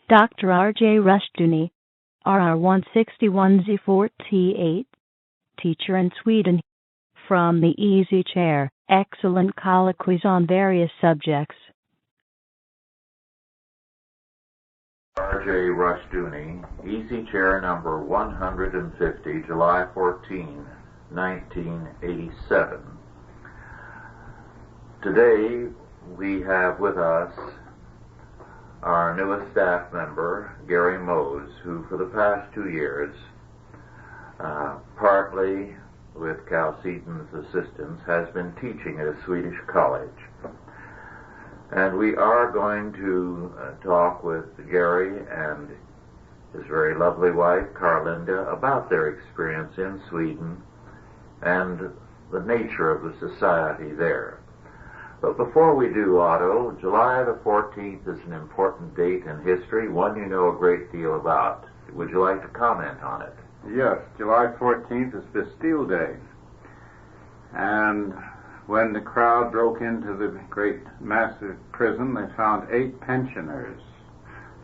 Dr. R.J. Rushduni, RR161Z4T8, teacher in Sweden, from the Easy Chair, excellent colloquies on various subjects. R.J. Rushduni, Easy Chair number 150, July 14, 1987. Today we have with us our newest staff member, Gary Mose, who for the past 2 years, partly with Cal Seaton's assistance, has been teaching at a Swedish college. And we are going to talk with Gary and his very lovely wife, Carlinda, about their experience in Sweden and the nature of the society there. But before we do, Otto, July the 14th is an important date in history, one you know a great deal about. Would you like to comment on it? Yes, July 14th is Bastille Day. And when the crowd broke into the great massive prison, they found 8 pensioners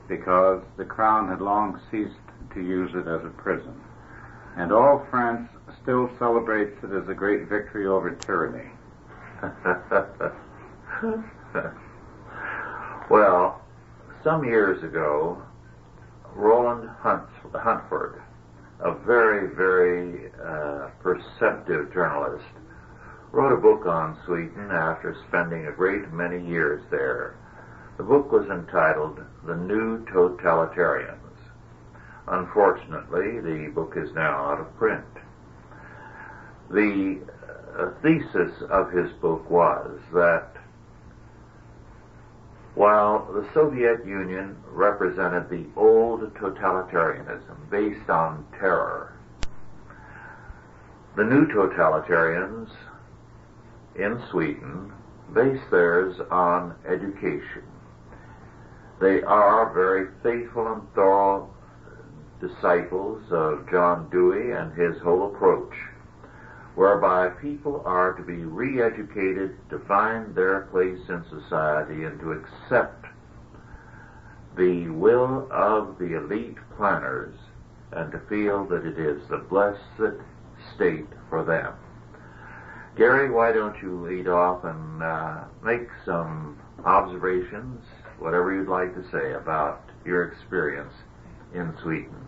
because the crown had long ceased to use it as a prison. And all France still celebrates it as a great victory over tyranny. Well, some years ago, Roland Huntford, a very, very perceptive journalist, wrote a book on Sweden after spending a great many years there. The book was entitled The New Totalitarians. Unfortunately, the book is now out of print. The thesis of his book was that while the Soviet Union represented the old totalitarianism based on terror, the new totalitarians in Sweden base theirs on education. They are very faithful and thorough disciples of John Dewey and his whole approach, whereby people are to be re-educated to find their place in society and to accept the will of the elite planners and to feel that it is the blessed state for them. Gary, why don't you lead off and make some observations, whatever you'd like to say about your experience in Sweden.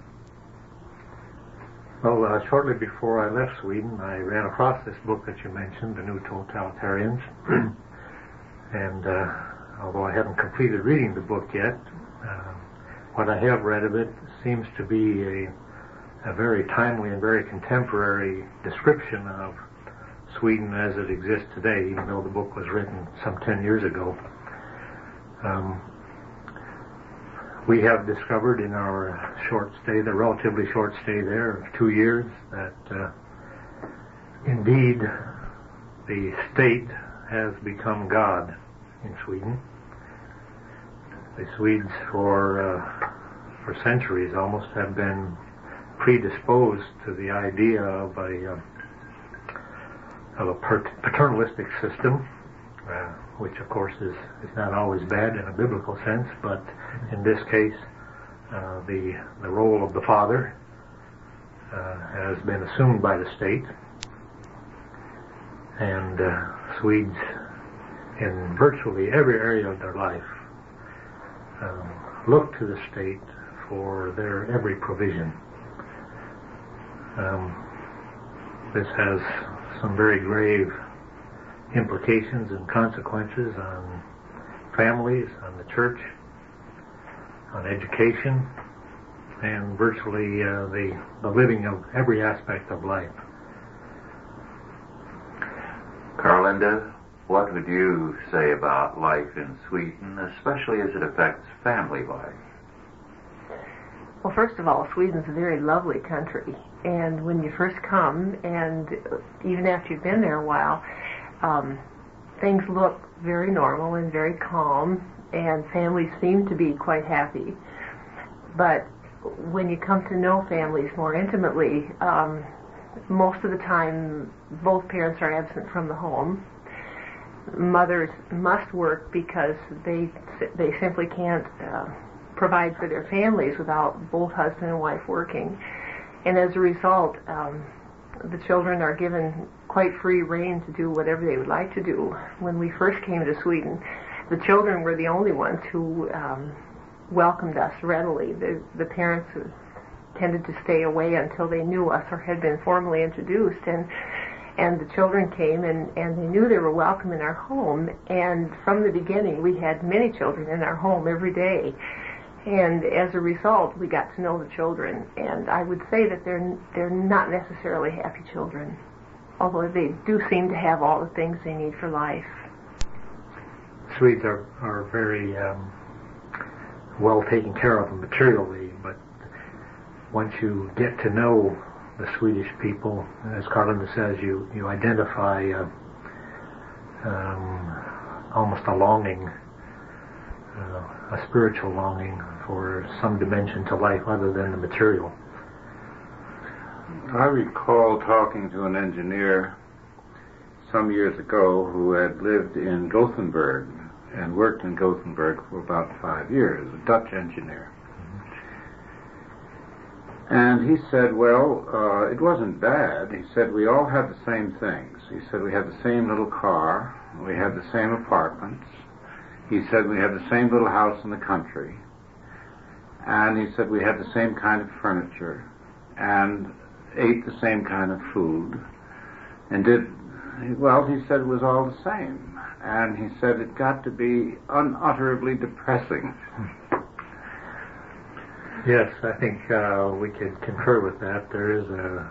Well, shortly before I left Sweden, I ran across this book that you mentioned, The New Totalitarians. And although I haven't completed reading the book yet, what I have read of it seems to be a very timely and very contemporary description of Sweden as it exists today, even though the book was written some 10 years ago. We have discovered in our short stay, the relatively short stay there of 2 years, that indeed the state has become God in Sweden. The Swedes for centuries almost have been predisposed to the idea of a paternalistic system, which of course is not always bad in a biblical sense, but in this case the role of the father has been assumed by the state, and Swedes in virtually every area of their life look to the state for their every provision. This has some very grave implications and consequences on families, on the church, on education, and virtually the living of every aspect of life. Carlinda, what would you say about life in Sweden, especially as it affects family life? Well, first of all, Sweden's a very lovely country, and when you first come, and even after you've been there a while, things look very normal and very calm, and families seem to be quite happy. But when you come to know families more intimately, most of the time both parents are absent from the home. Mothers must work because they simply can't provide for their families without both husband and wife working. And as a result, the children are given quite free rein to do whatever they would like to do. When we first came to Sweden, the children were the only ones who welcomed us readily. The parents tended to stay away until they knew us or had been formally introduced, and the children came and they knew they were welcome in our home. And from the beginning, we had many children in our home every day. And as a result, we got to know the children. And I would say that they're not necessarily happy children, although they do seem to have all the things they need for life. Swedes are very well taken care of materially, but once you get to know the Swedish people, as Carlinda says, you identify almost a longing, a spiritual longing for some dimension to life other than the material. I recall talking to an engineer some years ago who had lived in Gothenburg and worked in Gothenburg for about 5 years, a Dutch engineer. And he said, well, it wasn't bad. He said, we all had the same things. He said, we had the same little car, we had the same apartments. He said, we had the same little house in the country. And he said, we had the same kind of furniture and ate the same kind of food and he said it was all the same. And he said it got to be unutterably depressing. Yes, I think we could concur with that. There is a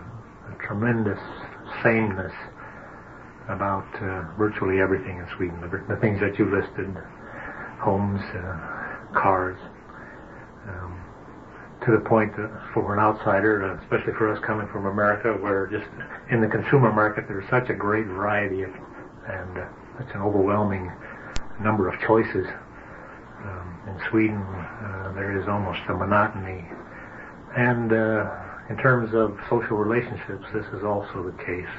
tremendous sameness about virtually everything in Sweden. The things that you listed, homes, cars, to the point that for an outsider, especially for us coming from America, where just in the consumer market there's such a great variety and such an overwhelming number of choices. In Sweden, there is almost a monotony. And in terms of social relationships, this is also the case.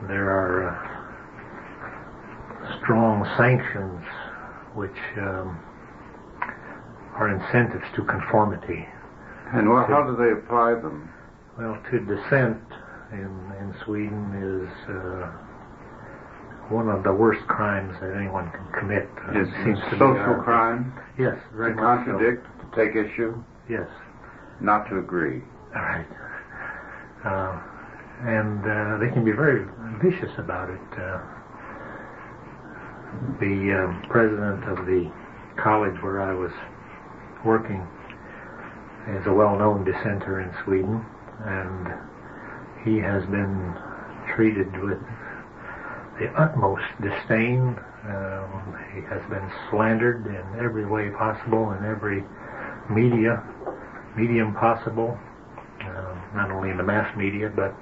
There are strong sanctions which are incentives to conformity. And how do they apply them? Well, to dissent in Sweden is one of the worst crimes that anyone can commit. Is social crime? Yes, very to much contradict, so. To take issue? Yes. Not to agree. All right. And they can be very vicious about it. The president of the college where I was working is a well-known dissenter in Sweden, and he has been treated with the utmost disdain. He has been slandered in every way possible, in every medium possible, not only in the mass media, but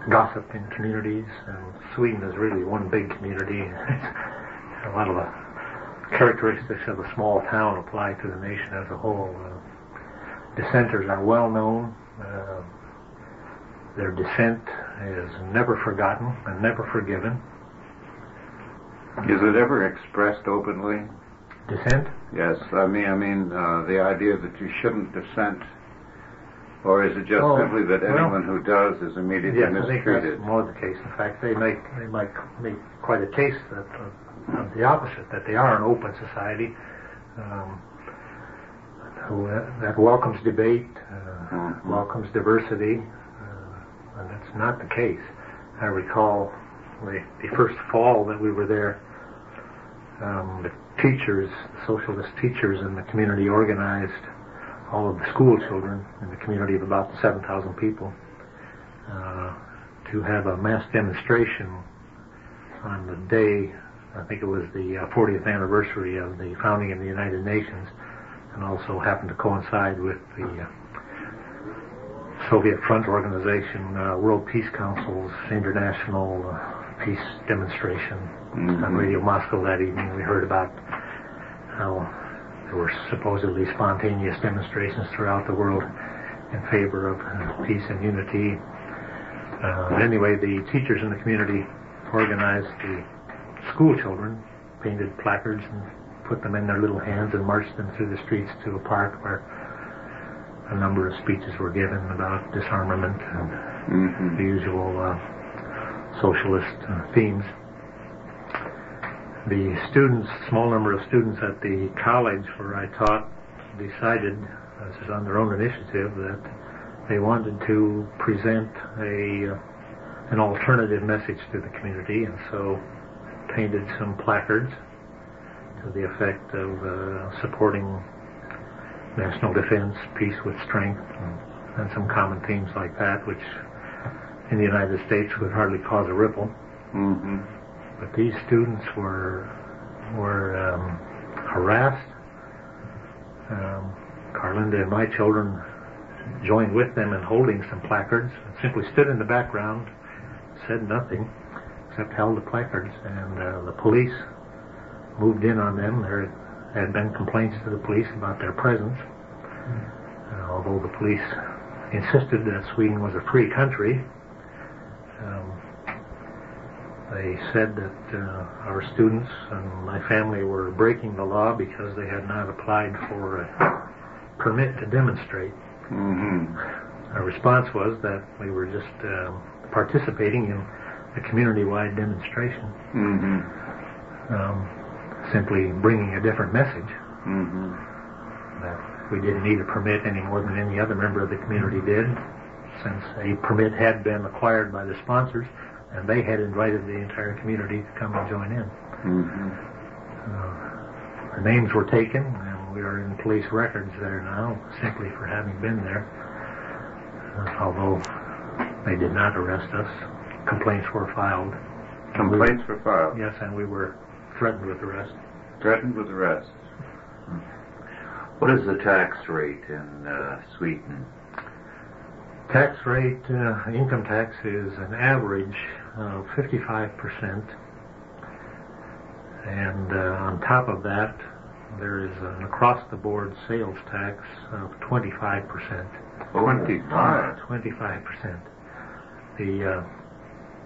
gossip in communities. And Sweden is really one big community. A lot of the characteristics of a small town apply to the nation as a whole. Dissenters are well known. Their dissent is never forgotten and never forgiven. Is it ever expressed openly? Dissent? Yes. I mean, the idea that you shouldn't dissent, or is it just simply that anyone who does is immediately mistreated? I think that's more the case. In fact, they might make quite a case of the opposite, that they are an open society that welcomes debate, welcomes diversity, and that's not the case. I recall the first fall that we were there, the teachers, socialist teachers in the community organized all of the school children in the community of about 7,000 people to have a mass demonstration on the day, I think it was the 40th anniversary of the founding of the United Nations, and also happened to coincide with the Soviet Front Organization, World Peace Council's international peace demonstration. On Radio Moscow that evening we heard about how there were supposedly spontaneous demonstrations throughout the world in favor of peace and unity. Anyway, the teachers in the community organized the school children, painted placards and put them in their little hands and marched them through the streets to a park where a number of speeches were given about disarmament and the usual socialist themes. The students, small number of students at the college where I taught, decided, this is on their own initiative, that they wanted to present an alternative message to the community, and so painted some placards to the effect of supporting national defense, peace with strength, and some common themes like that, which in the United States would hardly cause a ripple. But these students were harassed. Carlinda and my children joined with them in holding some placards, simply stood in the background, said nothing, except held the placards, and the police moved in on them. There had been complaints to the police about their presence. Although the police insisted that Sweden was a free country, they said that our students and my family were breaking the law because they had not applied for a permit to demonstrate. Our response was that we were just participating in a community-wide demonstration, simply bringing a different message, that we didn't need a permit any more than any other member of the community did, since a permit had been acquired by the sponsors, and they had invited the entire community to come and join in. Our names were taken, and we are in police records there now, simply for having been there. Although they did not arrest us, complaints were filed. Complaints were filed? Yes, and we were threatened with arrest. Threatened with arrest. What is the tax rate in Sweden? Tax rate, income tax is an average of 55%, and on top of that there is an across-the-board sales tax of 25%. 25%.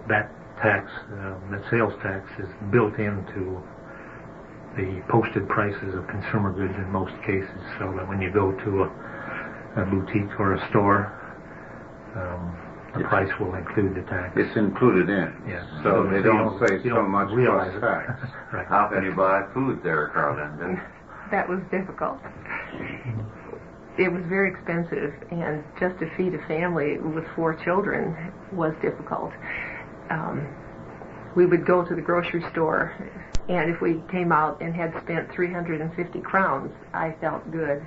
That tax, that sales tax, is built into the posted prices of consumer goods in most cases, so that when you go to a boutique or a store, the price will include the tax. It's included in. Yes. So they don't say so much plus tax. Right. How can you buy food there, Carlinda? That was difficult. It was very expensive, and just to feed a family with 4 children was difficult. We would go to the grocery store, and if we came out and had spent 350 crowns, I felt good,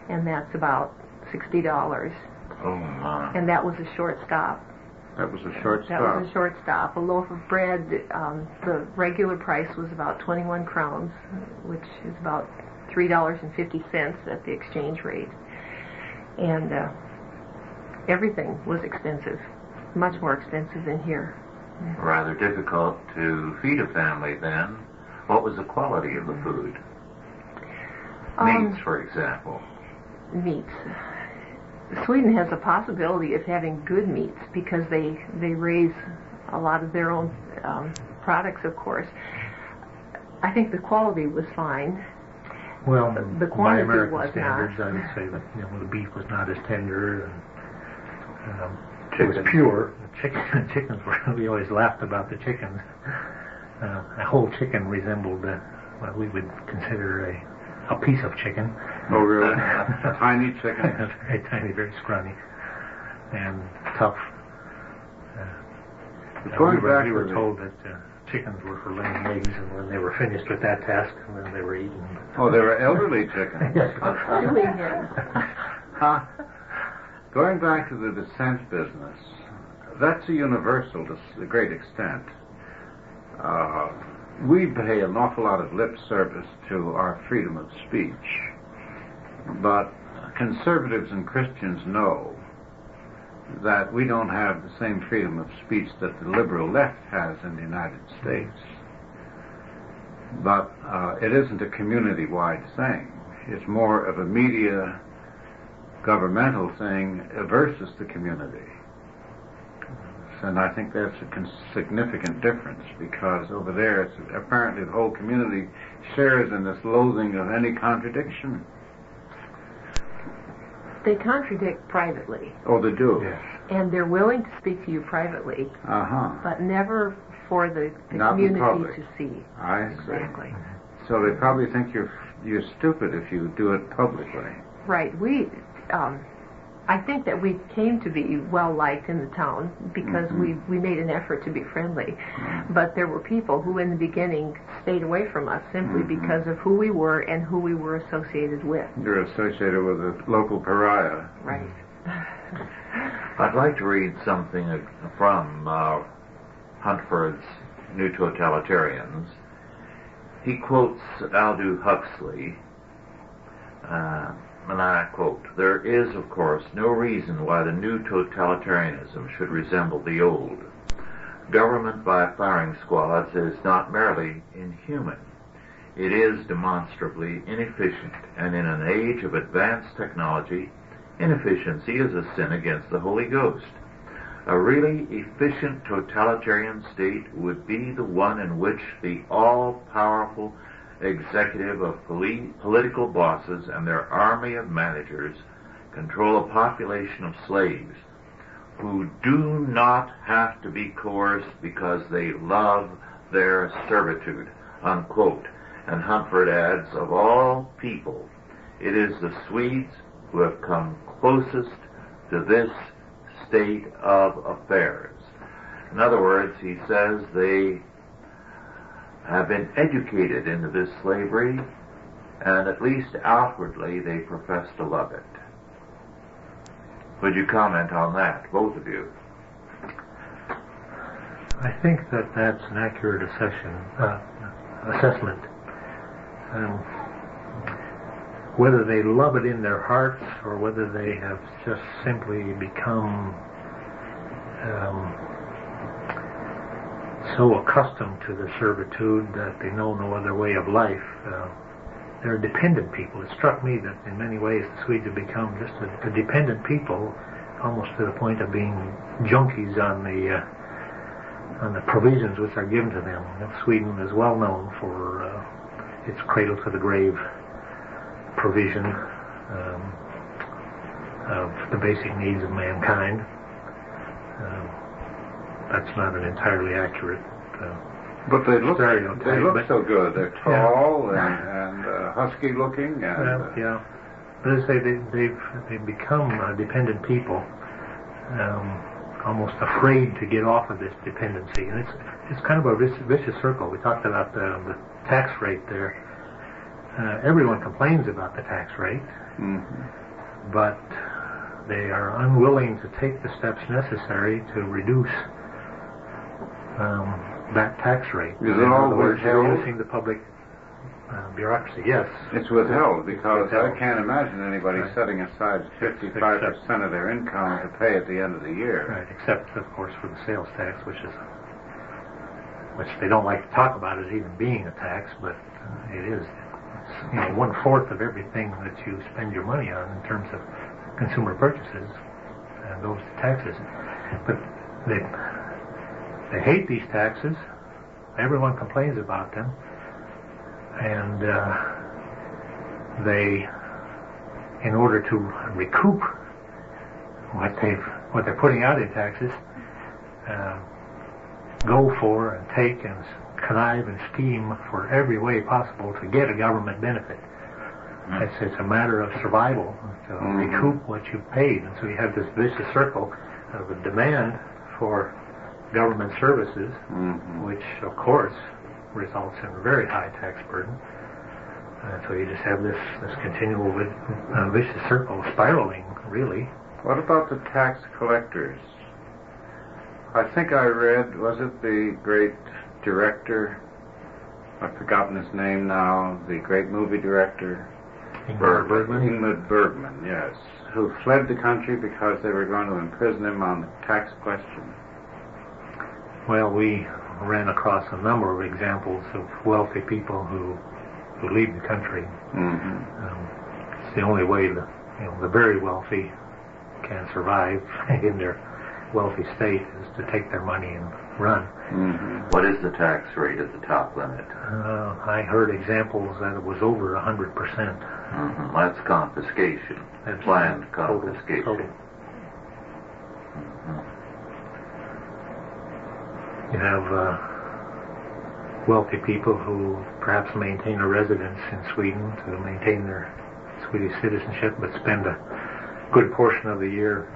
and that's about $60. Oh, my. And that was a short stop. That was a short stop. That was a short stop. A loaf of bread, the regular price was about 21 crowns, which is about $3.50 at the exchange rate. And everything was expensive, much more expensive than here. Rather difficult to feed a family then. What was the quality of the food? Meats, for example. Meats. Sweden has a possibility of having good meats because they raise a lot of their own products, of course. I think the quality was fine. Well, the by quantity American was standards, not. I would say that the beef was not as tender, and it was pure. The chickens were. We always laughed about the chickens. A whole chicken resembled what we would consider a piece of chicken. Oh, really? A tiny chicken? Very tiny, very scrawny, and tough. Going back we to were the... told that chickens were for laying eggs, and when they were finished with that task, then they were eaten. Oh, they were elderly chickens. Going back to the dissent business, that's a universal to a great extent. We pay an awful lot of lip service to our freedom of speech, but conservatives and Christians know that we don't have the same freedom of speech that the liberal left has in the United States. But it isn't a community-wide thing. It's more of a media, governmental thing versus the community. and I think that's a significant difference, because over there, it's apparently the whole community shares in this loathing of any contradiction. They contradict privately. Oh, they do? Yes. And they're willing to speak to you privately, but never for the community to see. I see. Exactly. So they probably think you're stupid if you do it publicly. Right. I think that we came to be well liked in the town because we made an effort to be friendly. But there were people who in the beginning stayed away from us simply because of who we were and who we were associated with. You're associated with a local pariah. Right. I'd like to read something from Huntford's New Totalitarians. He quotes Aldous Huxley, and I quote, "There is, of course, no reason why the new totalitarianism should resemble the old. Government by firing squads is not merely inhuman. It is demonstrably inefficient, and in an age of advanced technology, inefficiency is a sin against the Holy Ghost. A really efficient totalitarian state would be the one in which the all-powerful executive of political bosses and their army of managers control a population of slaves who do not have to be coerced because they love their servitude," unquote. And Huntford adds, "Of all people, it is the Swedes who have come closest to this state of affairs." In other words, he says they have been educated into this slavery, and at least outwardly they profess to love it. Would you comment on that, both of you? I think that that's an accurate assessment. Whether they love it in their hearts or whether they have just simply become so accustomed to the servitude that they know no other way of life, they're dependent people. It struck me that in many ways the Swedes have become just a dependent people, almost to the point of being junkies on the provisions which are given to them. Sweden is well known for its cradle to the grave provision of the basic needs of mankind. That's not an entirely accurate but they look stereotype. They look so good. They're tall and husky looking. And, yeah. But as I say, they've become dependent people, almost afraid to get off of this dependency, and it's kind of a vicious circle. We talked about the tax rate there. Everyone complains about the tax rate, but they are unwilling to take the steps necessary to reduce that tax rate. Is it all withheld? Reducing the public bureaucracy, yes. It's withheld because I can't imagine anybody setting aside 55% of their income to pay at the end of the year. Right, except, of course, for the sales tax, which they don't like to talk about as even being a tax, but it is. It's 1/4 of everything that you spend your money on in terms of consumer purchases goes to taxes. But they hate these taxes. Everyone complains about them, and they, in order to recoup what they're putting out in taxes, go for and take and connive and scheme for every way possible to get a government benefit. It's a matter of survival to recoup what you've paid, and so you have this vicious circle of a demand for government services, which of course results in a very high tax burden. So you just have this continual vicious circle spiraling, really. What about the tax collectors? I think I read, was it the great director, I've forgotten his name now, the great movie director, Ingmar Bergman, yes, who fled the country because they were going to imprison him on the tax question. Well, we ran across a number of examples of wealthy people who leave the country. It's the only way the very wealthy can survive in their wealthy state is to take their money and run. Mm-hmm. What is the tax rate at the top limit? I heard examples that it was over 100%. Mm-hmm. That's confiscation. That's planned confiscation. Total. Mm-hmm. You have wealthy people who perhaps maintain a residence in Sweden to maintain their Swedish citizenship, but spend a good portion of the year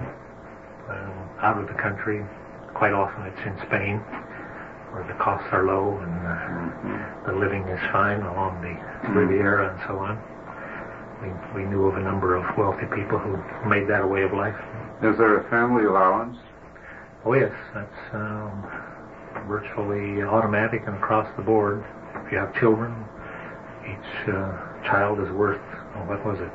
out of the country. Quite often it's in Spain, where the costs are low and the living is fine along the Riviera and so on. We knew of a number of wealthy people who made that a way of life. Is there a family allowance? Oh yes, that's virtually automatic and across the board. If you have children, each child is worth, what was it?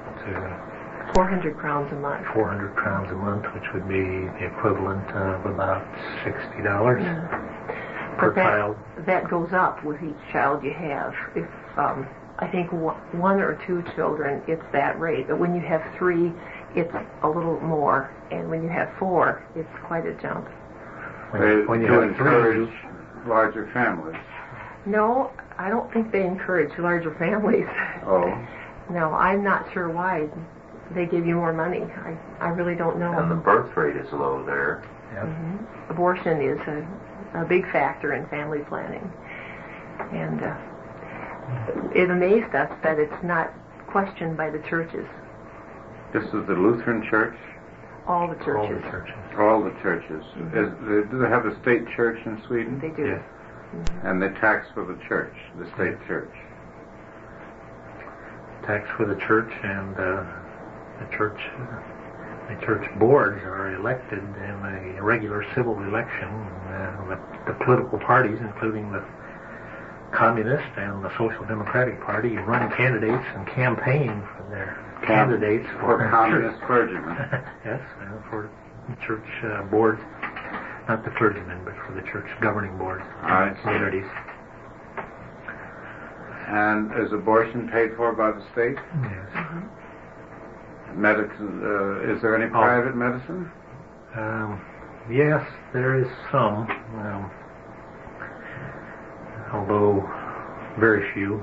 400 crowns a month. 400 crowns a month, which would be the equivalent of about $60 per child. That goes up with each child you have. If I think one or two children, it's that rate. But when you have three, it's a little more, and when you have four, it's quite a jump. When you have encourage larger families. No, I don't think they encourage larger families. Oh. No, I'm not sure why they give you more money. I really don't know. And the birth rate is low there. Yep. Mm-hmm. Abortion is a big factor in family planning. And it amazed us that it's not questioned by the churches. This is the Lutheran Church? All the churches. All the churches. All the churches. Mm-hmm. Do they have a state church in Sweden? They do. Yes. Mm-hmm. And they tax for the church, the state church. Tax for the church, and the church boards are elected in a regular civil election. The political parties, including the Communist and the Social Democratic Party, run candidates and campaign for their candidates for communist clergymen. Yes, for church boards, not the clergymen, but for the church governing boards in communities. And is abortion paid for by the state? Yes. Mm-hmm. Medicine, is there any private medicine? Yes, there is some, although very few.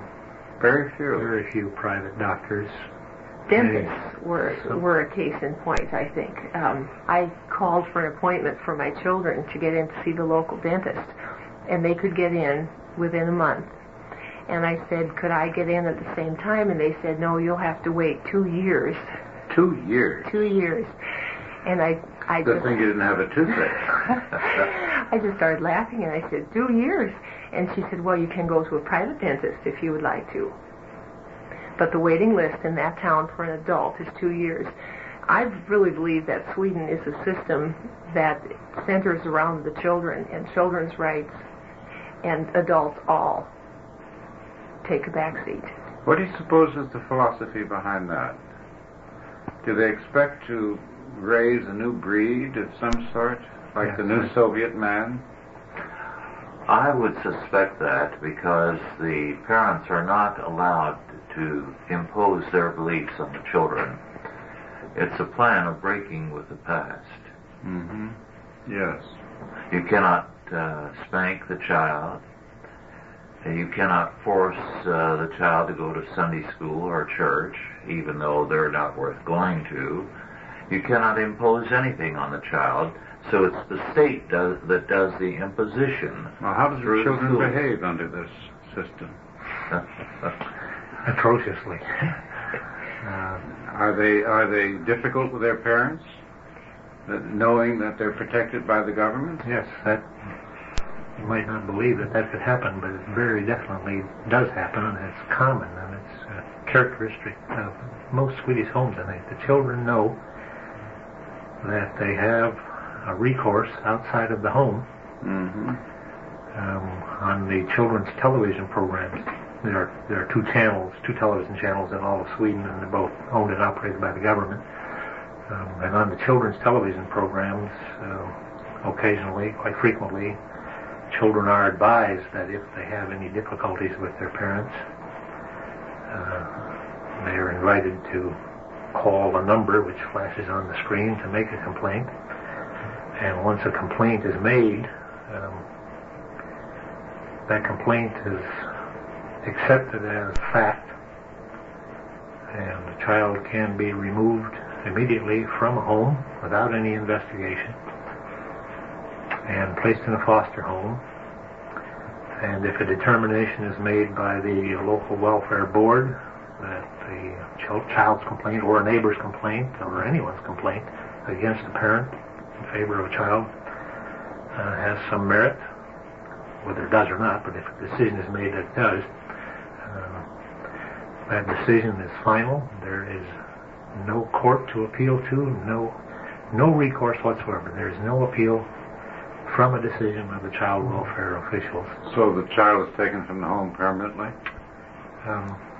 Very few. Very few private doctors. Dentists were a case in point, I think. I called for an appointment for my children to get in to see the local dentist, and they could get in within a month. And I said, could I get in at the same time? And they said, no, you'll have to wait 2 years. 2 years? 2 years. And I Good thing you didn't have a toothache. I just started laughing, and I said, 2 years? And she said, well, you can go to a private dentist if you would like to. But the waiting list in that town for an adult is 2 years. I really believe that Sweden is a system that centers around the children and children's rights, and adults all take a back seat. What do you suppose is the philosophy behind that? Do they expect to raise a new breed of some sort, like the new Soviet man? I would suspect that because the parents are not allowed to impose their beliefs on the children. It's a plan of breaking with the past. Mm-hmm. Yes. You cannot spank the child. You cannot force the child to go to Sunday school or church, even though they're not worth going to. You cannot impose anything on the child, so it's the state that does the imposition. Well, how do the children behave under this system? Atrociously. Are they difficult with their parents, knowing that they're protected by the government? Yes, that you might not believe that could happen, but it very definitely does happen, and it's common, and it's characteristic of most Swedish homes. I think the children know that they have a recourse outside of the home. Mm-hmm. On the children's television programs. There are two television channels in all of Sweden, and they're both owned and operated by the government. And on the children's television programs, occasionally, quite frequently, children are advised that if they have any difficulties with their parents, they are invited to call a number which flashes on the screen to make a complaint. And once a complaint is made, that complaint is accepted as fact, and the child can be removed immediately from a home without any investigation and placed in a foster home. And if a determination is made by the local welfare board that the child's complaint or a neighbor's complaint or anyone's complaint against a parent in favor of a child has some merit, whether it does or not, but if a decision is made that it does, that decision is final. There is no court to appeal to, no recourse whatsoever. There is no appeal from a decision of the child welfare officials. So the child is taken from the home permanently?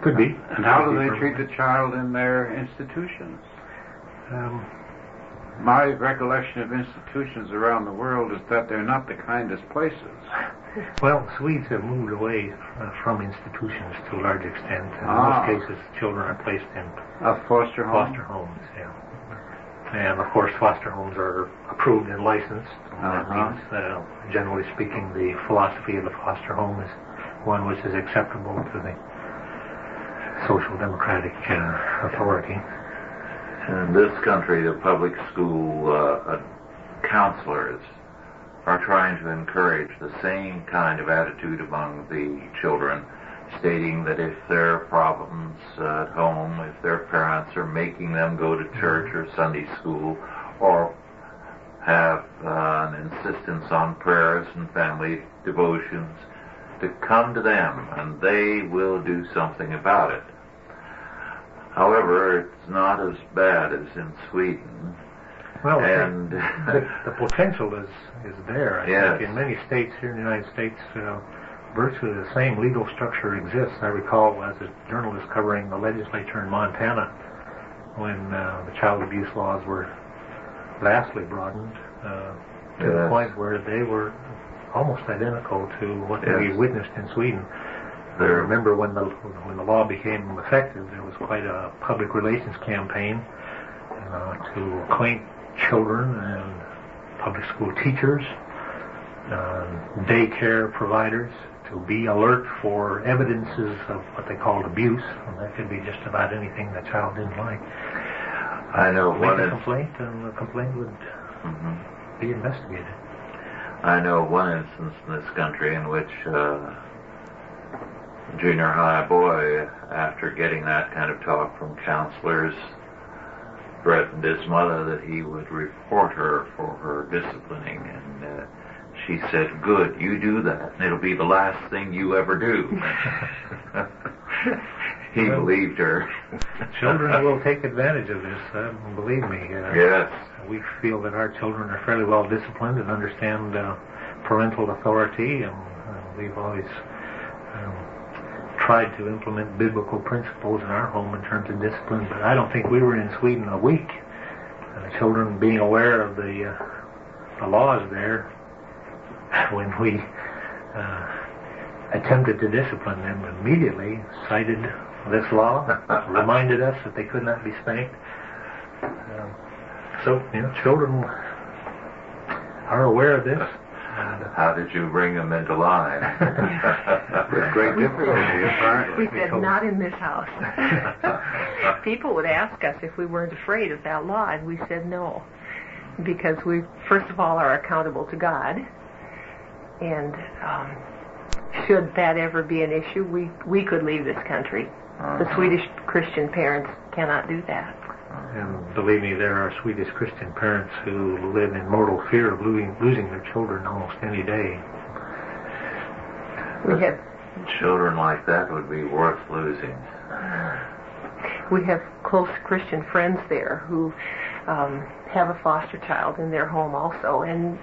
Could be. And how do they treat the child in their institutions? My recollection of institutions around the world is that they're not the kindest places. Well, Swedes have moved away from institutions to a large extent. In most cases, children are placed in foster homes, yeah. And of course, foster homes are approved and licensed. That means, generally speaking, the philosophy of the foster home is one which is acceptable to the social democratic authority. In this country, the public school counselors are trying to encourage the same kind of attitude among the children, stating that if there are problems at home, if their parents are making them go to church or Sunday school, or have an insistence on prayers and family devotions, to come to them and they will do something about it. However, it's not as bad as in Sweden. Well, and the potential is there. I think in many states here in the United States, virtually the same legal structure exists. I recall as a journalist covering the legislature in Montana when the child abuse laws were vastly broadened to the point where they were almost identical to what we witnessed in Sweden. I remember when the law became effective, there was quite a public relations campaign to acquaint children and public school teachers, daycare providers, to be alert for evidences of what they called abuse, and that could be just about anything the child didn't like. I know make a complaint, and the complaint would be investigated. I know one instance in this country in which junior high boy, after getting that kind of talk from counselors, threatened his mother that he would report her for her disciplining, and she said, "Good, you do that, and it'll be the last thing you ever do." He believed her. Children will take advantage of this, believe me. Yes. We feel that our children are fairly well disciplined and understand parental authority, and we've always tried to implement biblical principles in our home in terms of discipline, but I don't think we were in Sweden a week. Children being aware of the laws there, when we attempted to discipline them, immediately cited this law, reminded us that they could not be spanked. So, children are aware of this. How did you bring them into line? With great difficulty, apparently. We said, not in this house. People would ask us if we weren't afraid of that law, and we said no. Because we, first of all, are accountable to God. And should that ever be an issue, we could leave this country. The Swedish Christian parents cannot do that. And believe me, there are Swedish Christian parents who live in mortal fear of losing their children almost any day. We have children like that would be worth losing. We have close Christian friends there who have a foster child in their home also, and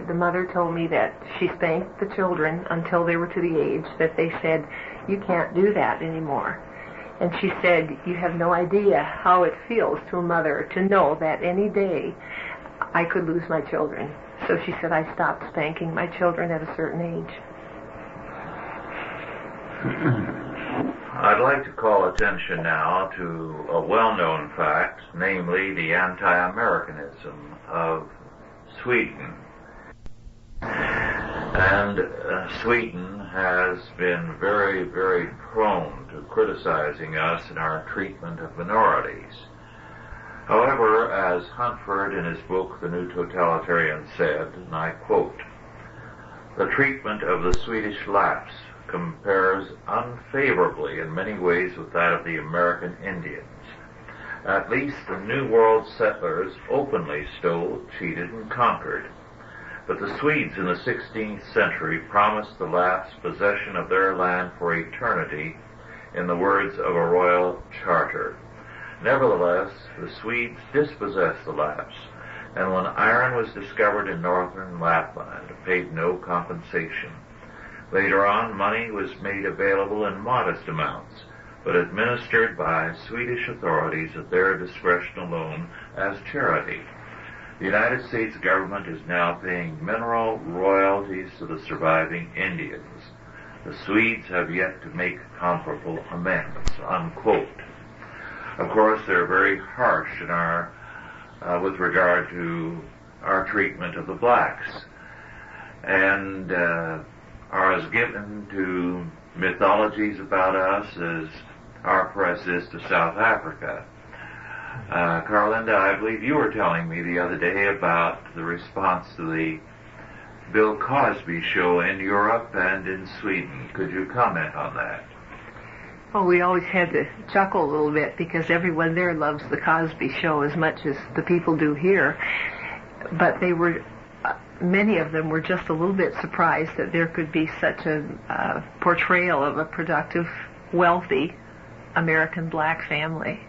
the mother told me that she spanked the children until they were to the age that they said, "You can't do that anymore." And she said, "You have no idea how it feels to a mother to know that any day I could lose my children." So she said, "I stopped spanking my children at a certain age." I'd like to call attention now to a well-known fact, namely the anti-Americanism of Sweden. And Sweden has been very, very prone to criticizing us in our treatment of minorities. However, as Huntford in his book, The New Totalitarian, said, and I quote, "The treatment of the Swedish Lapps compares unfavorably in many ways with that of the American Indians. At least the New World settlers openly stole, cheated, and conquered. But the Swedes in the 16th century promised the Lapps possession of their land for eternity in the words of a royal charter. Nevertheless, the Swedes dispossessed the Lapps, and when iron was discovered in northern Lapland, paid no compensation. Later on, money was made available in modest amounts, but administered by Swedish authorities at their discretion alone as charity. The United States government is now paying mineral royalties to the surviving Indians. The Swedes have yet to make comparable amends," unquote. Of course, they're very harsh in our, with regard to our treatment of the blacks, and are as given to mythologies about us as our press is to South Africa. Carlinda, I believe you were telling me the other day about the response to the Bill Cosby show in Europe and in Sweden. Could you comment on that? Well, we always had to chuckle a little bit because everyone there loves the Cosby show as much as the people do here. But they were, many of them were just a little bit surprised that there could be such a portrayal of a productive, wealthy American black family.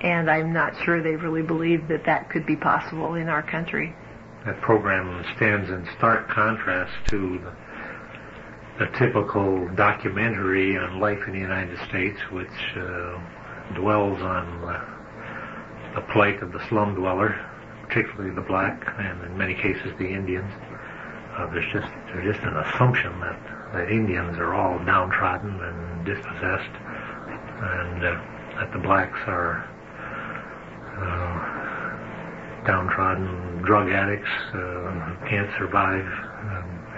And I'm not sure they really believed that that could be possible in our country. That program stands in stark contrast to the typical documentary on life in the United States, which dwells on the plight of the slum dweller, particularly the black, and in many cases the Indians. There's just an assumption that Indians are all downtrodden and dispossessed, and that the blacks are downtrodden drug addicts, can't survive,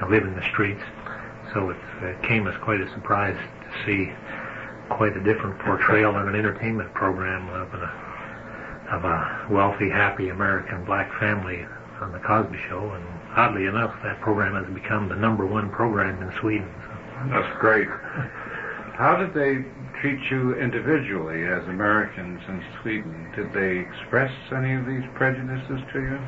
live in the streets. So it came as quite a surprise to see quite a different portrayal on an entertainment program of a wealthy, happy American black family on the Cosby Show. And oddly enough, that program has become the #1 program in Sweden. So. That's great. How did they treat you individually as Americans in Sweden? Did they express any of these prejudices to you?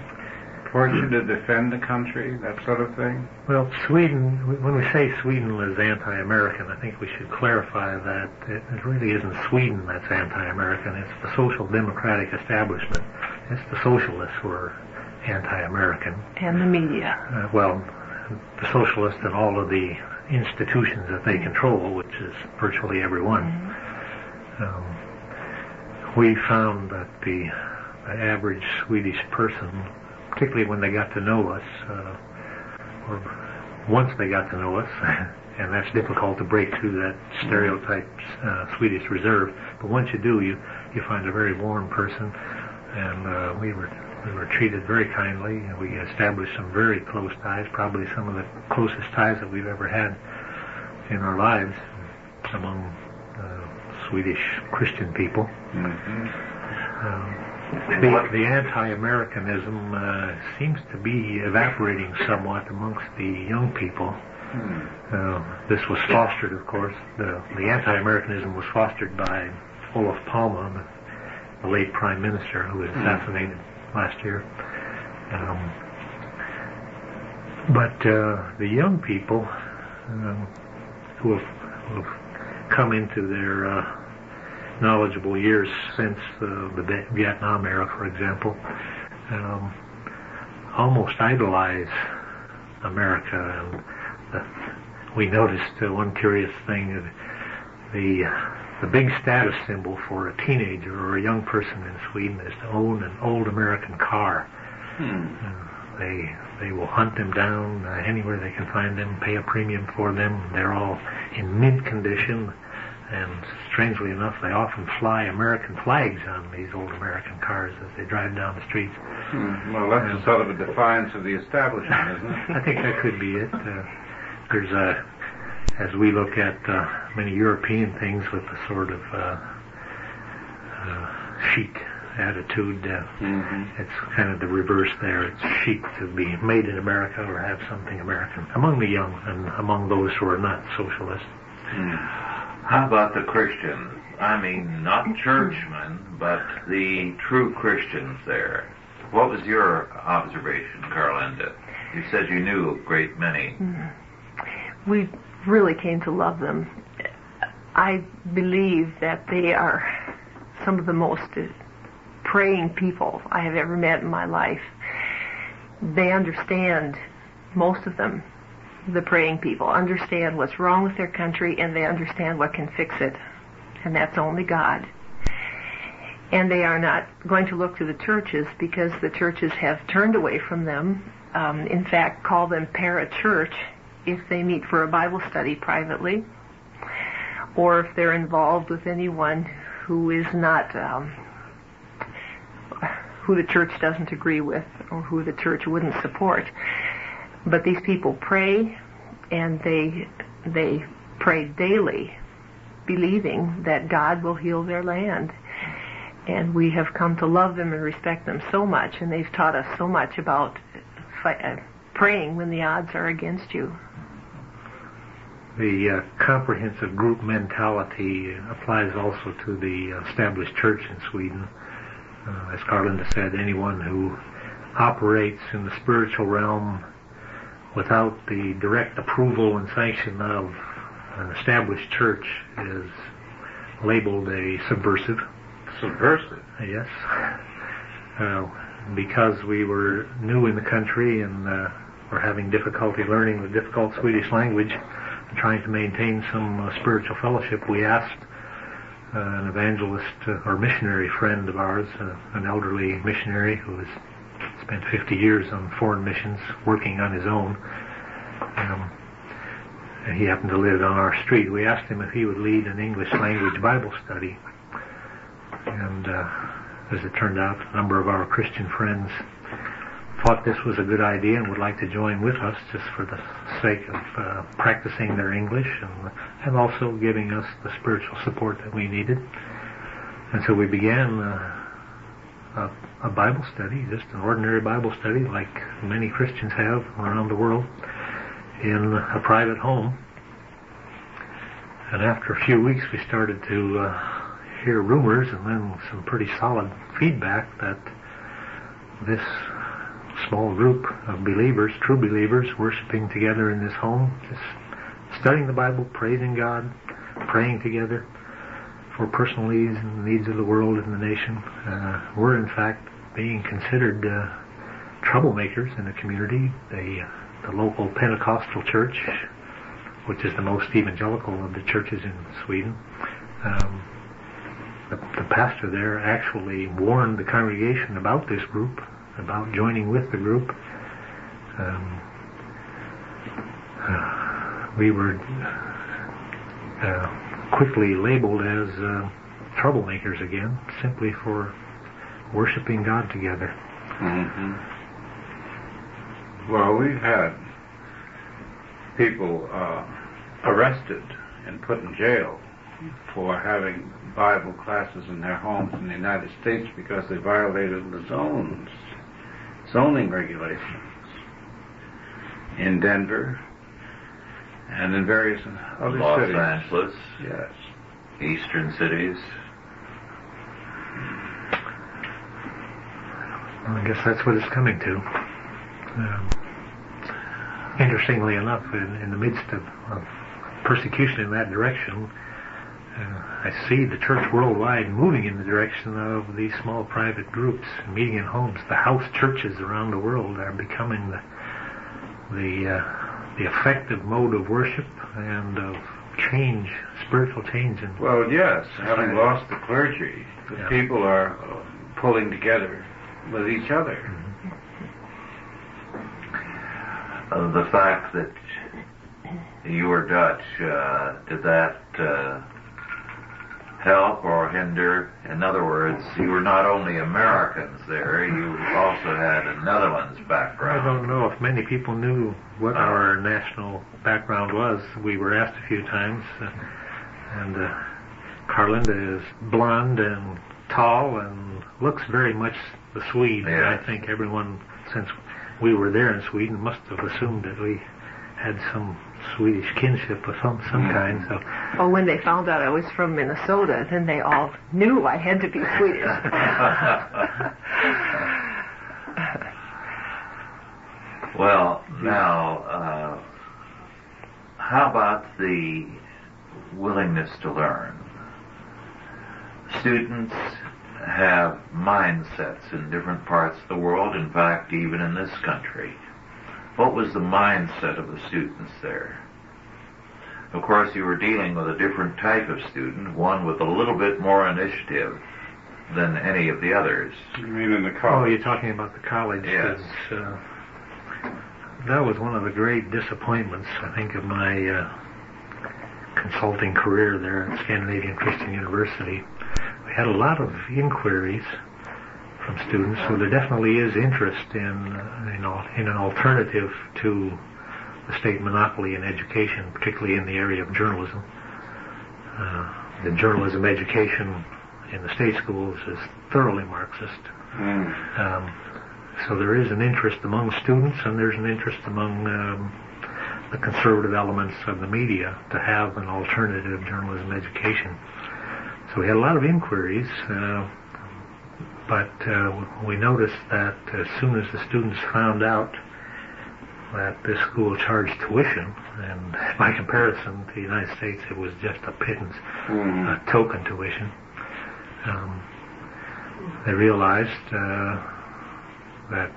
Force you to defend the country, that sort of thing? Well, Sweden, when we say Sweden was anti-American, I think we should clarify that it really isn't Sweden that's anti-American. It's the social democratic establishment. It's the socialists who are anti-American. And the media. Well, the socialists and all of the institutions that they control, which is virtually every one. We found that the average Swedish person, particularly when they got to know us, or once they got to know us, and that's difficult to break through that stereotype Swedish reserve, but once you do, you find a very warm person, and we were treated very kindly, and we established some very close ties, probably some of the closest ties that we've ever had in our lives among Swedish Christian people. The anti-Americanism seems to be evaporating somewhat amongst the young people. This was fostered, of course, the anti-Americanism was fostered by Olof Palme, the late Prime Minister who was assassinated last year. But the young people who have come into their knowledgeable years since the Vietnam era, for example, almost idolize America. And we noticed one curious thing: the big status symbol for a teenager or a young person in Sweden is to own an old American car. They will hunt them down anywhere they can find them, pay a premium for them. They're all in mint condition. And strangely enough, they often fly American flags on these old American cars as they drive down the streets. Well, that's sort of a defiance of the establishment, isn't it? I think that could be it. There's as we look at many European things with the sort of chic attitude, it's kind of the reverse there. It's chic to be made in America or have something American among the young and among those who are not socialists. How about the Christians? I mean, not churchmen, but the true Christians there. What was your observation, Carlinda? You said you knew a great many. We really came to love them. I believe that they are some of the most praying people I have ever met in my life. They understand, most of them, the praying people, understand what's wrong with their country, and they understand what can fix it. And that's only God. And they are not going to look to the churches because the churches have turned away from them. In fact, call them para-church if they meet for a Bible study privately, or if they're involved with anyone who is not, who the church doesn't agree with, or who the church wouldn't support. But these people pray, and they pray daily, believing that God will heal their land. And we have come to love them and respect them so much, and they've taught us so much about praying when the odds are against you. The comprehensive group mentality applies also to the established church in Sweden. As Carlinda said, anyone who operates in the spiritual realm without the direct approval and sanction of an established church is labeled a subversive. Subversive? Yes. Because we were new in the country and were having difficulty learning the difficult Swedish language and trying to maintain some spiritual fellowship, we asked an evangelist or missionary friend of ours, an elderly missionary who has spent 50 years on foreign missions working on his own. And he happened to live on our street. We asked him if he would lead an English language Bible study. And as it turned out, a number of our Christian friends thought this was a good idea and would like to join with us just for the sake of practicing their English and also giving us the spiritual support that we needed. And so we began a Bible study, just an ordinary Bible study like many Christians have around the world, in a private home. And after a few weeks we started to hear rumors and then some pretty solid feedback that this small group of believers, true believers, worshiping together in this home, just studying the Bible, praising God, praying together for personal needs and the needs of the world and the nation, were in fact being considered troublemakers in the community. The local Pentecostal church, which is the most evangelical of the churches in Sweden, the pastor there actually warned the congregation about this group, about joining with the group. We were quickly labeled as troublemakers again, simply for worshiping God together. Well, we've had people arrested and put in jail for having Bible classes in their homes in the United States because they violated the zoning regulations in Denver and in various other cities. Los Angeles. Yes. Eastern cities. Well, I guess that's what it's coming to. Interestingly enough, in the midst of persecution in that direction, I see the church worldwide moving in the direction of these small private groups meeting in homes. The house churches around the world are becoming the effective mode of worship and of change, spiritual change. Well, yes, having lost the clergy, the people are pulling together with each other. The fact that you were Dutch, did that help or hinder? In other words, you were not only Americans there, you also had a Netherlands background. I don't know if many people knew what our national background was. We were asked a few times, and Carlinda is blonde and tall and looks very much the Swede. Yes. I think everyone, since we were there in Sweden, must have assumed that we had some Swedish kinship of some kind. So, well, when they found out I was from Minnesota, then they all knew I had to be Swedish. Well, now, how about the willingness to learn? Students have mindsets in different parts of the world, in fact, even in this country. What was the mindset of the students there? Of course, you were dealing with a different type of student, one with a little bit more initiative than any of the others. You mean in the oh, college? you're talking about the college Yes. students. That was one of the great disappointments, I think, of my consulting career there at Scandinavian Christian University. We had a lot of inquiries from students, so there definitely is interest in an alternative to the state monopoly in education, particularly in the area of journalism. The journalism education in the state schools is thoroughly Marxist. So there is an interest among students, and there's an interest among the conservative elements of the media to have an alternative journalism education. So we had a lot of inquiries, but we noticed that as soon as the students found out that this school charged tuition, and by comparison to the United States it was just a pittance, a token tuition, they realized that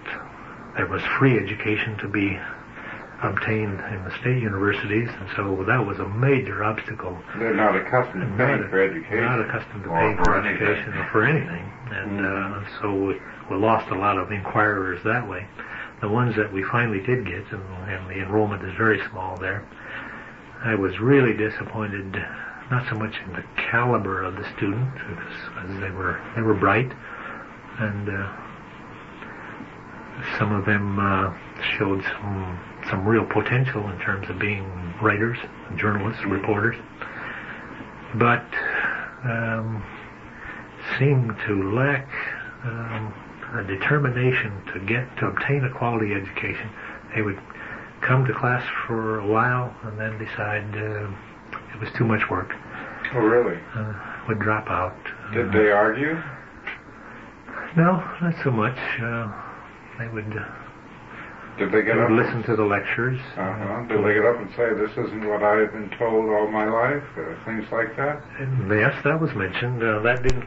there was free education to be obtained in the state universities, and so that was a major obstacle. They're not accustomed to paying for education. Not accustomed to paying for education or for anything, and so we lost a lot of inquirers that way. The ones that we finally did get, and the enrollment is very small there, I was really disappointed, not so much in the caliber of the students, because they were bright, and some of them showed some real potential in terms of being writers, journalists, reporters, but seemed to lack a determination to obtain a quality education. They would come to class for a while and then decide it was too much work. Oh, really? Would drop out. Did they argue? No, not so much. They would. Did they get They up? would listen to the lectures. Did they get up and say, "This isn't what I've been told all my life"? Things like that. And yes, that was mentioned. That didn't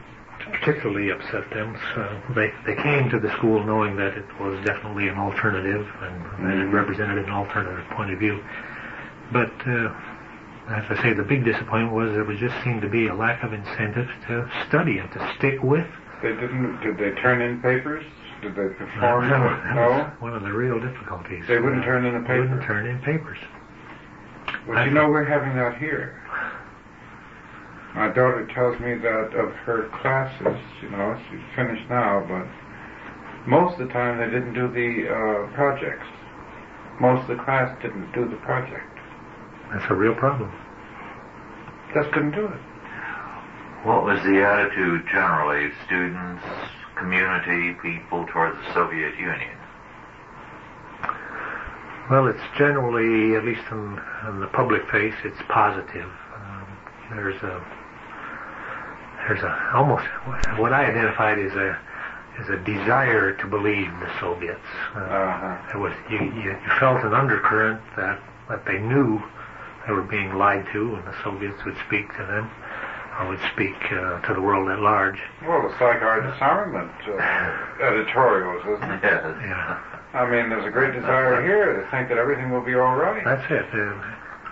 particularly upset them. So they came to the school knowing that it was definitely an alternative and that it represented an alternative point of view. But as I say, the big disappointment was there just seemed to be a lack of incentive to study and to stick with. They didn't. Did they turn in papers? Did they perform? That was one of the real difficulties. They wouldn't turn in a paper? Wouldn't turn in papers. Well, you know, we're having that here. My daughter tells me that of her classes, you know, she's finished now, but most of the time they didn't do the projects. Most of the class didn't do the project. That's a real problem. Just couldn't do it. What was the attitude generally, students, community, people, towards the Soviet Union? Well, it's generally, at least in the public face, it's positive. There's a almost what I identified as a desire to believe the Soviets. It was you felt an undercurrent that they knew they were being lied to, and the Soviets would speak to them, or would speak to the world at large. Well, it's like our disarmament editorials, isn't it? Yes. Yeah. I mean, there's a great desire here to think that everything will be all right. That's it.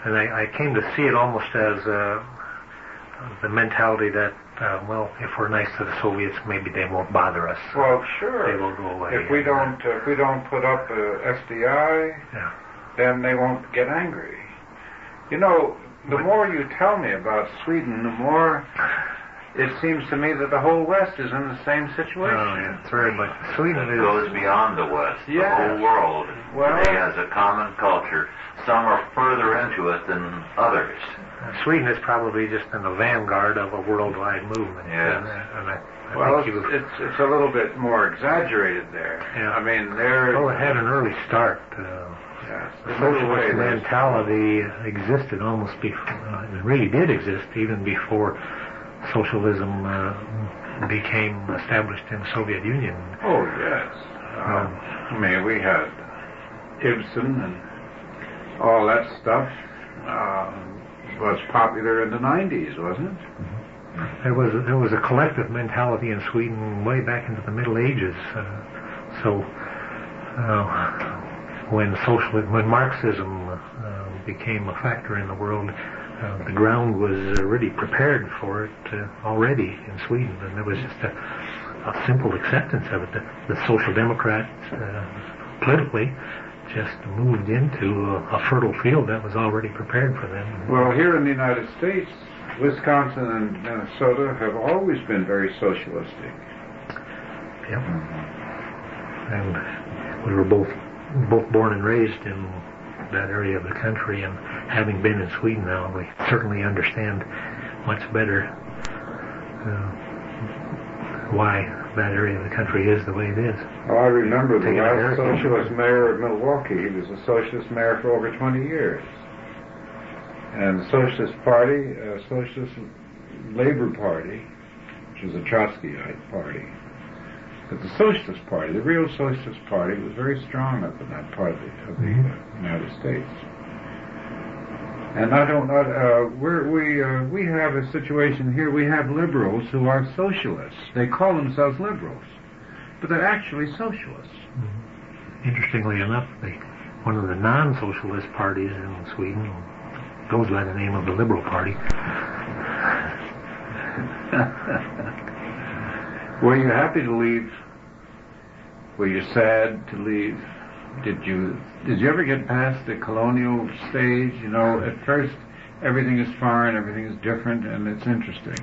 And I came to see it almost as the mentality that, well, if we're nice to the Soviets, maybe they won't bother us. Well, sure. They will go away. If we don't put up SDI, then they won't get angry. You know, the more you tell me about Sweden, the more it seems to me that the whole West is in the same situation. Oh, yeah, it's very much. Sweden It goes beyond the West. Yes. The whole world today Well, has a common culture. Some are further into it than others. Sweden is probably just in the vanguard of a worldwide movement. Yes. And I well, think it's a little bit more exaggerated there. Yeah. I mean, there. it had an early start. Yes, The socialist mentality existed almost before, it really did exist even before socialism became established in the Soviet Union. Oh, yes. I mean, we had Ibsen and all that stuff was popular in the 90s, wasn't it? There was a collective mentality in Sweden way back into the Middle Ages. When Marxism became a factor in the world, the ground was really prepared for it already in Sweden, and there was just a simple acceptance of it. The Social Democrats politically just moved into a fertile field that was already prepared for them. Well, here in the United States, Wisconsin and Minnesota have always been very socialistic. Yep. And we were both born and raised in that area of the country, and having been in Sweden now, we certainly understand much better why that area of the country is the way it is. Well, I remember the Take it last American. socialist mayor of Milwaukee. He was a socialist mayor for over 20 years. And the Socialist Party, Socialist Labor Party, which was a Trotskyite party, but the Socialist Party, the real Socialist Party, was very strong up in that part of the United States. And I don't know, we have a situation here, we have liberals who are socialists. They call themselves liberals, but they're actually socialists. Interestingly enough, one of the non-socialist parties in Sweden goes by the name of the Liberal Party. Were you happy to leave? Were you sad to leave? Did you ever get past the colonial stage? You know, at first everything is foreign, everything is different, and it's interesting.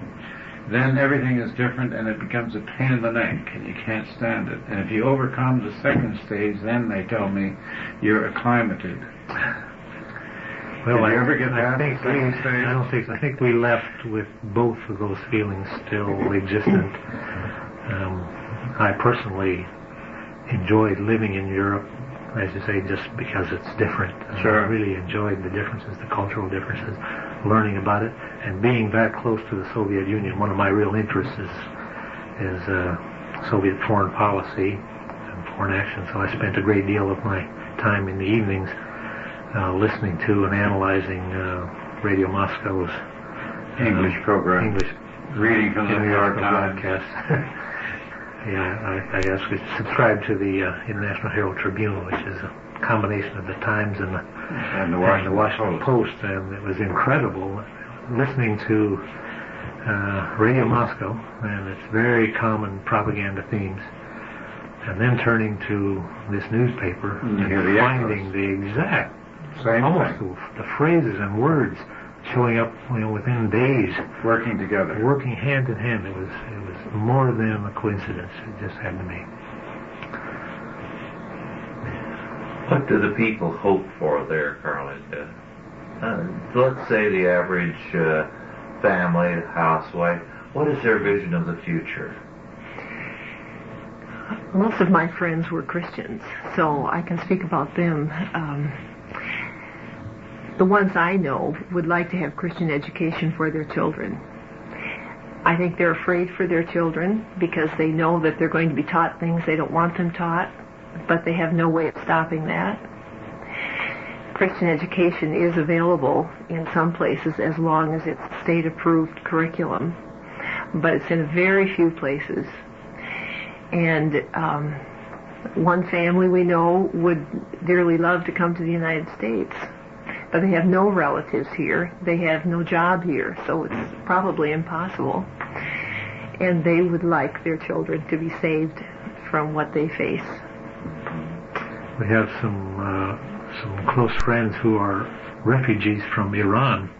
Then everything is different, and it becomes a pain in the neck, and you can't stand it. And if you overcome the second stage, then they tell me you're acclimated. Well, Did you ever get past the second stage? I think we left with both of those feelings still existent. I personally enjoyed living in Europe, as you say, just because it's different. Sure. I really enjoyed the differences, the cultural differences, learning about it, and being that close to the Soviet Union. One of my real interests is Soviet foreign policy and foreign action, so I spent a great deal of my time in the evenings listening to and analyzing Radio Moscow's English program. English Reading from the New York Times. broadcast. I actually subscribe to the International Herald Tribune, which is a combination of the Times and the Washington Post, and it was incredible listening to Radio Moscow and its very common propaganda themes, and then turning to this newspaper and finding the exact, almost the phrases and words showing up, within days, working together, working hand in hand. It was more than a coincidence. It just had to be. What do the people hope for there, Carl? Let's say the average family, housewife. What is their vision of the future? Most of my friends were Christians, so I can speak about them. The ones I know would like to have Christian education for their children. I think they're afraid for their children because they know that they're going to be taught things they don't want them taught, but they have no way of stopping that. Christian education is available in some places as long as it's state-approved curriculum, but it's in very few places. And one family we know would dearly love to come to the United States, but they have no relatives here. They have no job here, so it's probably impossible. And they would like their children to be saved from what they face. We have some close friends who are refugees from Iran,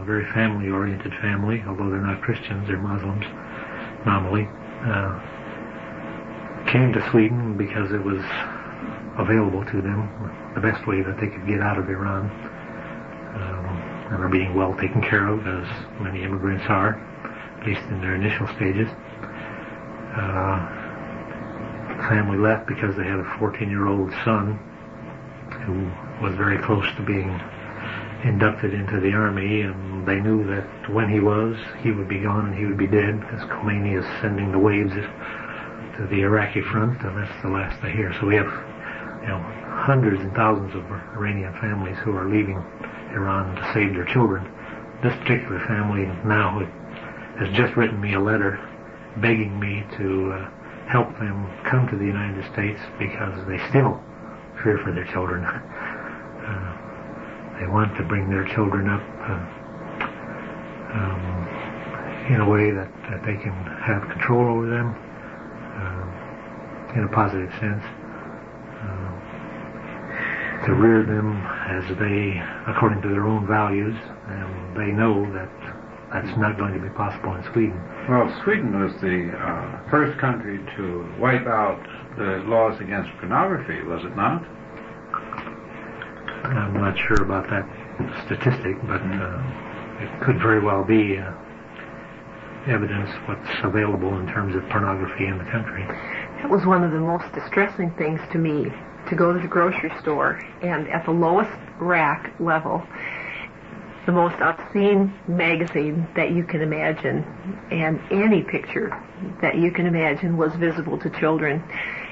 very family-oriented family, although they're not Christians, they're Muslims, nominally. Came to Sweden because it was available to them, the best way that they could get out of Iran, and are being well taken care of, as many immigrants are, at least in their initial stages. Family left because they had a 14-year-old son who was very close to being inducted into the army, and they knew that when he would be gone and he would be dead, because Khomeini is sending the waves to the Iraqi front, and that's the last they hear. So we have, hundreds and thousands of Iranian families who are leaving Iran to save their children. This particular family now has just written me a letter begging me to help them come to the United States because they still fear for their children. They want to bring their children up in a way that they can have control over them in a positive sense, to rear them as they, according to their own values, and they know that that's not going to be possible in Sweden. Well, Sweden was the first country to wipe out the laws against pornography, was it not? I'm not sure about that statistic, but it could very well be evidence what's available in terms of pornography in the country. That was one of the most distressing things to me, to go to the grocery store and at the lowest rack level, the most obscene magazine that you can imagine, and any picture that you can imagine was visible to children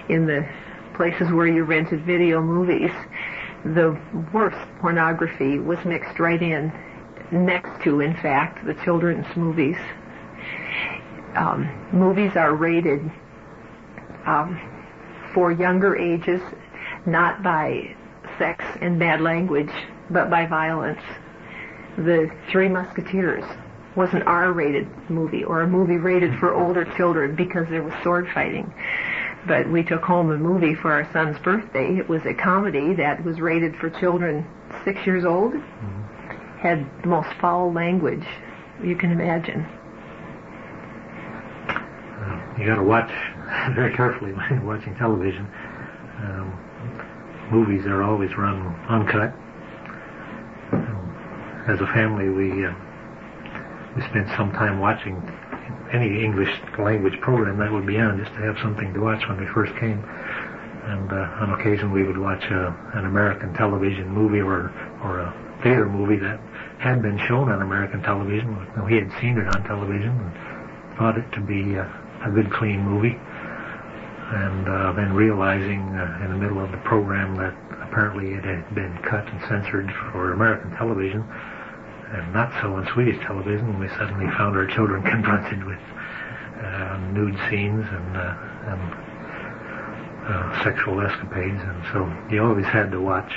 in the places where you rented video movies. The worst pornography was mixed right in, next to, in fact, the children's movies. Movies are rated for younger ages, not by sex and bad language, but by violence. The Three Musketeers was an R-rated movie, or a movie rated for older children because there was sword fighting. But we took home a movie for our son's birthday. It was a comedy that was rated for children 6 years old. Had the most foul language you can imagine. You got to watch very carefully when you're watching television. Movies are always run uncut. As a family, we spent some time watching any English language program that would be on, just to have something to watch when we first came. And on occasion we would watch an American television movie or a theater movie that had been shown on American television. We had seen it on television and thought it to be a good, clean movie. And then realizing in the middle of the program that apparently it had been cut and censored for American television, and not so on Swedish television, we suddenly found our children confronted with nude scenes and sexual escapades, and so you always had to watch.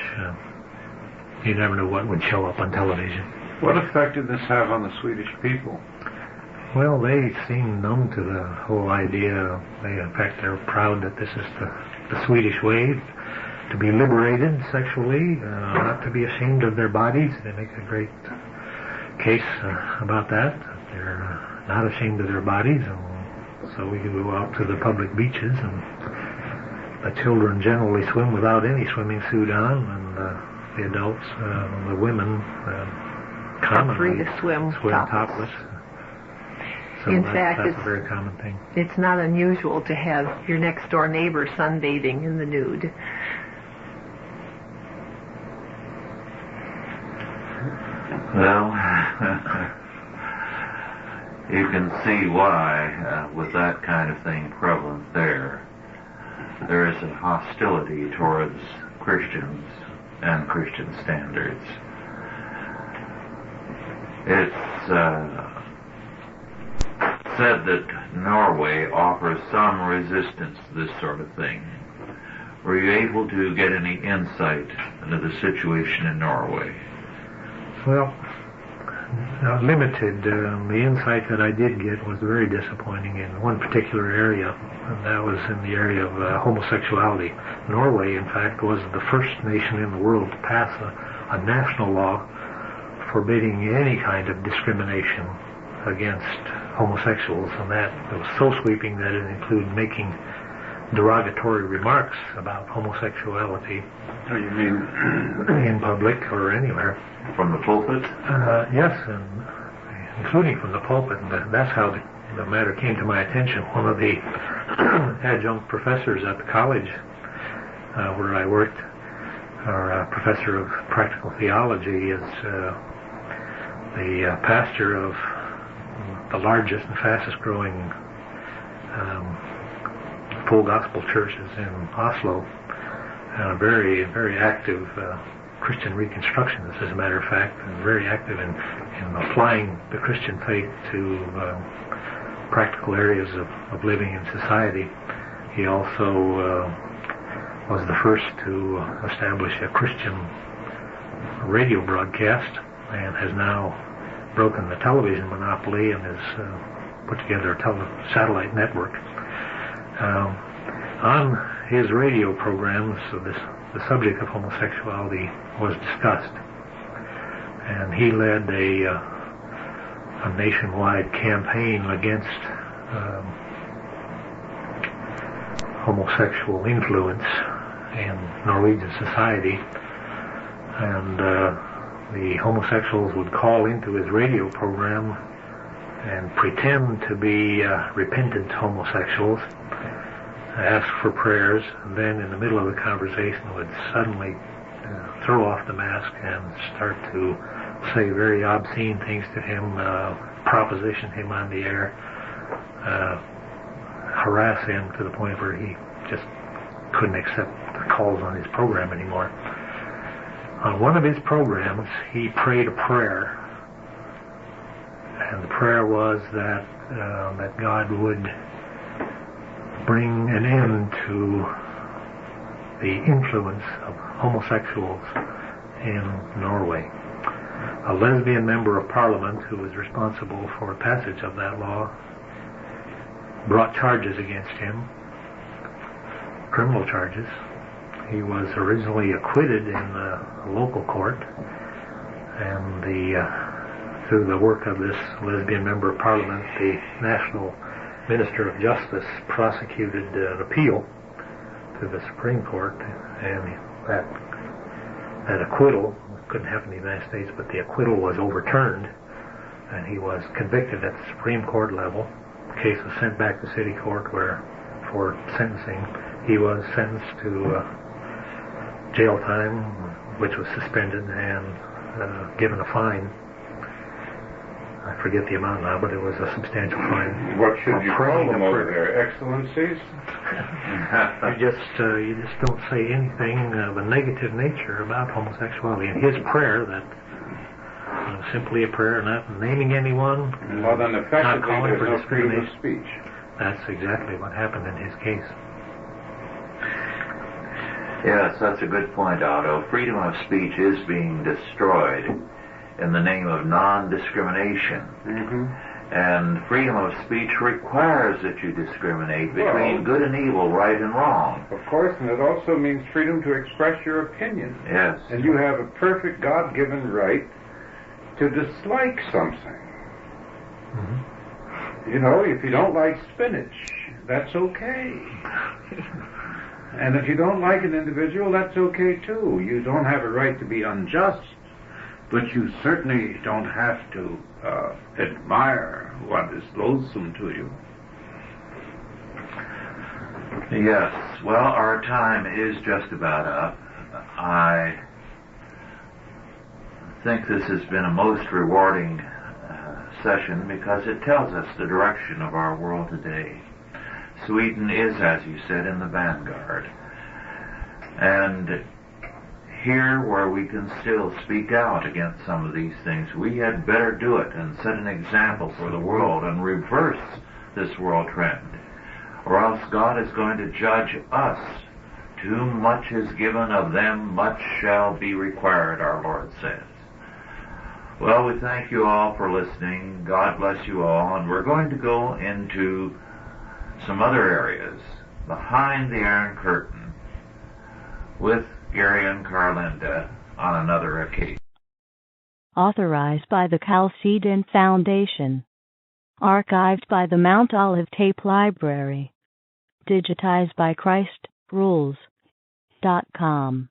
You never knew what would show up on television. What effect did this have on the Swedish people? Well, they seem numb to the whole idea. In fact, they're proud that this is the Swedish way to be liberated sexually, not to be ashamed of their bodies. They make a great case about that. They're not ashamed of their bodies, and so we can go out to the public beaches, and the children generally swim without any swimming suit on, and the adults, the women, commonly free to swim topless. So in fact, that's a very common thing. It's not unusual to have your next door neighbor sunbathing in the nude. Well, you can see why, with that kind of thing prevalent there is a hostility towards Christians and Christian standards. It's said that Norway offers some resistance to this sort of thing. Were you able to get any insight into the situation in Norway? Well, limited. The insight that I did get was very disappointing in one particular area, and that was in the area of homosexuality. Norway, in fact, was the first nation in the world to pass a national law forbidding any kind of discrimination against homosexuals, and that was so sweeping that it included making derogatory remarks about homosexuality. Oh, you mean in public or anywhere. From the pulpit? Yes, and including from the pulpit. And that's how the matter came to my attention. One of the adjunct professors at the college where I worked, our professor of practical theology, is the pastor of the largest and fastest growing full gospel churches in Oslo, and a very, very active Christian reconstructionist, as a matter of fact, and very active in applying the Christian faith to practical areas of living in society. He also was the first to establish a Christian radio broadcast, and has now broken the television monopoly and has put together a satellite network. On his radio programs, the subject of homosexuality was discussed, and he led a nationwide campaign against homosexual influence in Norwegian society, and the homosexuals would call into his radio program and pretend to be repentant homosexuals, ask for prayers, and then in the middle of the conversation would suddenly throw off the mask and start to say very obscene things to him, proposition him on the air, harass him to the point where he just couldn't accept the calls on his program anymore. On one of his programs, he prayed a prayer, and the prayer was that God would bring an end to the influence of homosexuals in Norway. A lesbian member of parliament who was responsible for passage of that law brought charges against him, criminal charges. He was originally acquitted in a local court, and through the work of this lesbian member of parliament, the National Minister of Justice prosecuted an appeal to the Supreme Court, and that acquittal couldn't happen in the United States, but the acquittal was overturned, and he was convicted at the Supreme Court level. The case was sent back to city court, where, for sentencing, he was sentenced to jail time, which was suspended, and given a fine. I forget the amount now, but it was a substantial fine. What should you call them over there? Excellencies? You just don't say anything of a negative nature about homosexuality. And his prayer, that simply a prayer, not naming anyone, well, then not calling for no freedom of discrimination. speech. That's exactly what happened in his case. Yes, that's a good point, Otto. Freedom of speech is being destroyed in the name of non-discrimination. Mm-hmm. And freedom of speech requires that you discriminate between good and evil, right and wrong. Of course, and it also means freedom to express your opinion. Yes. And you have a perfect God-given right to dislike something. Mm-hmm. You know, if you don't like spinach, that's okay. And if you don't like an individual, that's okay too. You don't have a right to be unjust, but you certainly don't have to admire what is loathsome to you. Yes. Well, our time is just about up. I think this has been a most rewarding session because it tells us the direction of our world today. Sweden is, as you said, in the vanguard. And here, where we can still speak out against some of these things, we had better do it and set an example for the world and reverse this world trend. Or else God is going to judge us. Too much is given of them, much shall be required, our Lord says. Well, we thank you all for listening. God bless you all. And we're going to go into some other areas behind the Iron Curtain with Gary and Carlinda on another occasion. Authorized by the Chalcedon Foundation. Archived by the Mount Olive Tape Library. Digitized by ChristRules.com.